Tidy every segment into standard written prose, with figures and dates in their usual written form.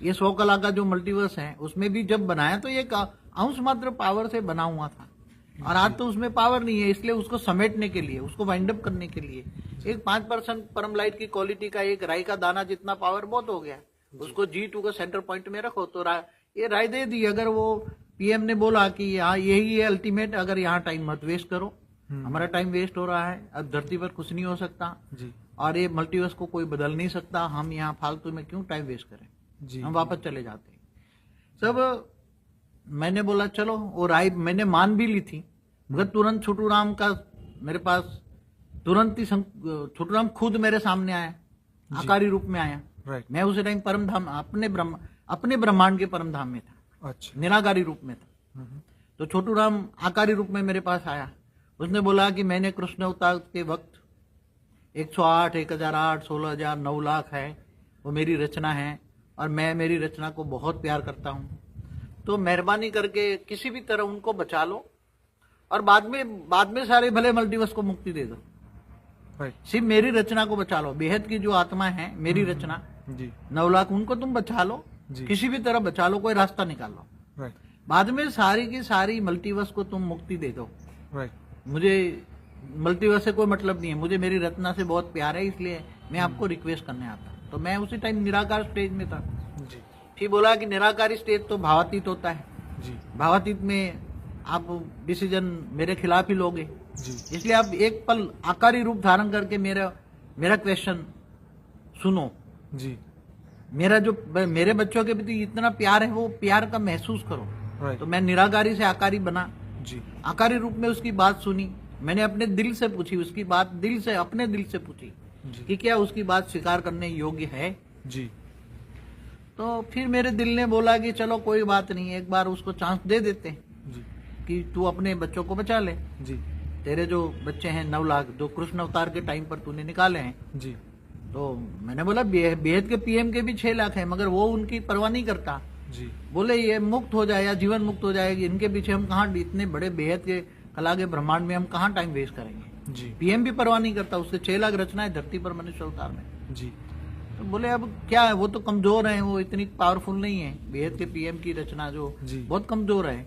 ये 100 कला का जो मल्टीवर्स है उसमें भी जब बनाया तो ये अंश मात्र पावर से बना हुआ था, और आज तो उसमें पावर नहीं है, इसलिए उसको समेटने के लिए, उसको वाइंड अप करने के लिए एक 5% परम लाइट की क्वालिटी का एक राई का दाना जितना पावर बहुत हो गया। उसको G2 को सेंटर पॉइंट में रखो तो ये राय दे दी। अगर वो पीएम ने बोला कि यहाँ यही है अल्टीमेट, अगर यहाँ टाइम मत वेस्ट करो, हमारा टाइम वेस्ट हो रहा है, अब धरती पर कुछ नहीं हो सकता जी। और ये मल्टीवर्स को कोई बदल नहीं सकता, हम यहाँ फालतू में क्यों टाइम वेस्ट करें जी। हम वापस चले जाते हैं सब। मैंने बोला चलो, वो राय मैंने मान भी ली थी, मगर तुरंत छोटू राम का मेरे पास तुरंत ही छोटू राम खुद मेरे सामने आया, आकारी रूप में आया। राइट। मैं उस टाइम परम धाम अपने ब्रह्मांड के परम धाम में था, अच्छा। निराकारी रूप में था। तो छोटू राम आकारी रूप में मेरे पास आया। उसने बोला कि मैंने कृष्ण अवतार के वक्त 108, 1008, 16,000, 9 लाख है, वो मेरी रचना है और मैं मेरी रचना को बहुत प्यार करता हूँ, तो मेहरबानी करके किसी भी तरह उनको बचा लो और बाद में सारे भले मल्टीवर्स को मुक्ति दे दो, सिर्फ मेरी रचना को बचा लो। बेहद की जो आत्मा है मेरी रचना जी। 9 लाख उनको तुम बचा लो, किसी भी तरह बचा लो, कोई रास्ता निकालो, राइट। बाद में सारी की सारी मल्टीवर्स को तुम मुक्ति दे दो। राइट। मुझे मल्टीवर्स से कोई मतलब नहीं है, मुझे मेरी रचना से बहुत प्यार है, इसलिए मैं आपको रिक्वेस्ट करने आता। तो मैं उसी टाइम निराकार स्टेज में था जी। फिर बोला कि निराकारी स्टेज तो भावातीत होता है जी। भावातीत में आप डिसीजन मेरे खिलाफ ही लोगे जी। इसलिए आप एक पल आकारी रूप धारण करके मेरा क्वेश्चन सुनो। जी। मेरे बच्चों के प्रति इतना प्यार है, वो प्यार का महसूस करो। राइट। तो मैं निराकारी से आकारी बना जी। आकारी रूप में उसकी बात सुनी, मैंने अपने दिल से पूछी उसकी बात, दिल से अपने दिल से पूछी कि क्या उसकी बात स्वीकार करने योग्य है जी। तो फिर मेरे दिल ने बोला कि चलो कोई बात नहीं, एक बार उसको चांस दे देते हैं जी। कि तू अपने बच्चों को बचा ले। जी। तेरे जो बच्चे हैं 9 लाख जो कृष्ण अवतार के टाइम पर तूने निकाले हैं। जी। तो मैंने बोला बेहद के पीएम के भी 6 लाख है, मगर वो उनकी परवाह नहीं करता। जी। बोले ये मुक्त हो जाए या जीवन मुक्त हो जाएगी, इनके पीछे हम कहाँ, इतने बड़े बेहद के कला के ब्रह्मांड में हम कहाँ टाइम वेस्ट करेंगे। जी। पीएम भी परवाह नहीं करता, उसके 6 लाख रचना है धरती पर मनुष्य अवतार में। जी। तो बोले अब क्या है, वो तो कमजोर है, वो इतनी पावरफुल नहीं है, बेहद के पीएम की रचना जो जी। बहुत कमजोर है।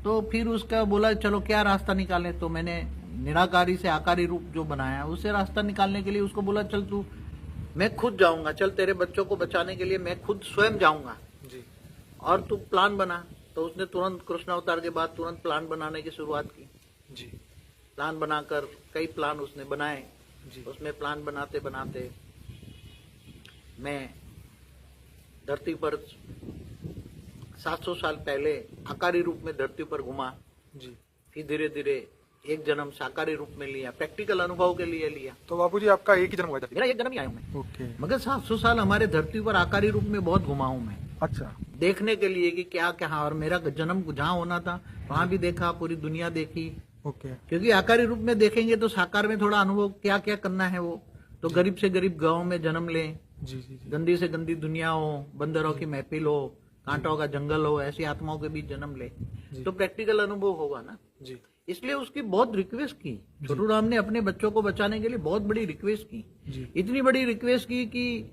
तो फिर उसका बोला चलो क्या रास्ता निकाले। तो मैंने निराकारी से आकारी रूप जो बनाया उसे रास्ता निकालने के लिए उसको बोला चल तू, मैं खुद जाऊंगा, चल तेरे बच्चों को बचाने के लिए मैं खुद स्वयं जाऊंगा जी। और तू प्लान बना। तो उसने तुरंत कृष्ण अवतार के बाद तुरंत प्लान बनाने की शुरुआत की। जी। प्लान बनाकर कई प्लान उसने बनाए। जी। उसमें प्लान बनाते बनाते मैं धरती पर 700 साल पहले आकारी रूप में धरती पर घुमा। जी। फिर धीरे धीरे एक जन्म साकारी रूप में लिया, प्रैक्टिकल अनुभव के लिए लिया। तो बापूजी आपका एक ही जन्म हुआ था? मेरा एक जन्म ही आया हूं मैं। ओके। मगर 700 साल हमारे धरती पर आकारी रूप में बहुत घुमा हूं मैं, अच्छा। देखने के लिए कि क्या क्या, और मेरा जन्म जहाँ होना था वहां भी देखा, पूरी दुनिया देखी। ओके। क्योंकि आकारी रूप में देखेंगे तो साकार में थोड़ा अनुभव क्या क्या करना है वो तो गरीब से गरीब गांव में जन्म लें, जी। जी। गंदी से गंदी दुनिया हो, बंदरों की महफिल हो, कांटों का जंगल हो, ऐसी आत्माओं के बीच जन्म ले तो प्रैक्टिकल अनुभव होगा ना। जी। इसलिए उसकी बहुत रिक्वेस्ट की, छोटू राम ने अपने बच्चों को बचाने के लिए बहुत बड़ी रिक्वेस्ट की। जी। इतनी बड़ी रिक्वेस्ट की कि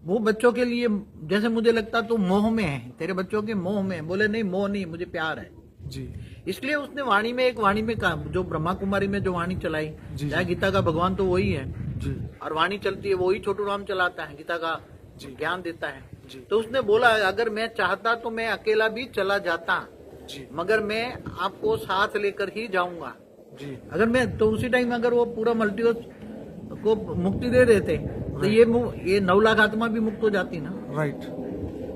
वो बच्चों के लिए जैसे मुझे लगता तो मोह में है, तेरे बच्चों के मोह में। बोले नहीं मोह नहीं, मुझे प्यार है। जी। इसलिए उसने वाणी में कहा, जो ब्रह्मा कुमारी में जो वाणी चलाई, चाहे गीता का भगवान तो वही है जी। और वाणी चलती है वही छोटू राम चलाता है, गीता का ज्ञान देता है। जी। तो उसने बोला अगर मैं चाहता तो मैं अकेला भी चला जाता, जी। मगर मैं आपको साथ लेकर ही जाऊंगा। जी। अगर मैं तो उसी टाइम अगर वो पूरा मल्टीवर्स को मुक्ति दे देते तो ये 9 लाख आत्मा भी मुक्त हो जाती ना। राइट।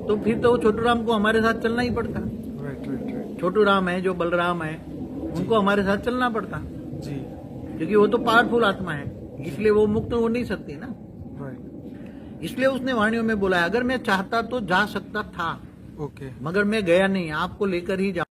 तो फिर तो छोटू राम को हमारे साथ चलना ही पड़ता। राइट। राइट। छोटू राम है जो बलराम है उनको हमारे साथ चलना पड़ता, जी। क्योंकि वो तो पावरफुल आत्मा है, इसलिए वो मुक्त हो नहीं सकती ना। राइट। इसलिए उसने वाणियों में बोला अगर मैं चाहता तो जा सकता था, ओके। मगर मैं गया नहीं, आपको लेकर ही जा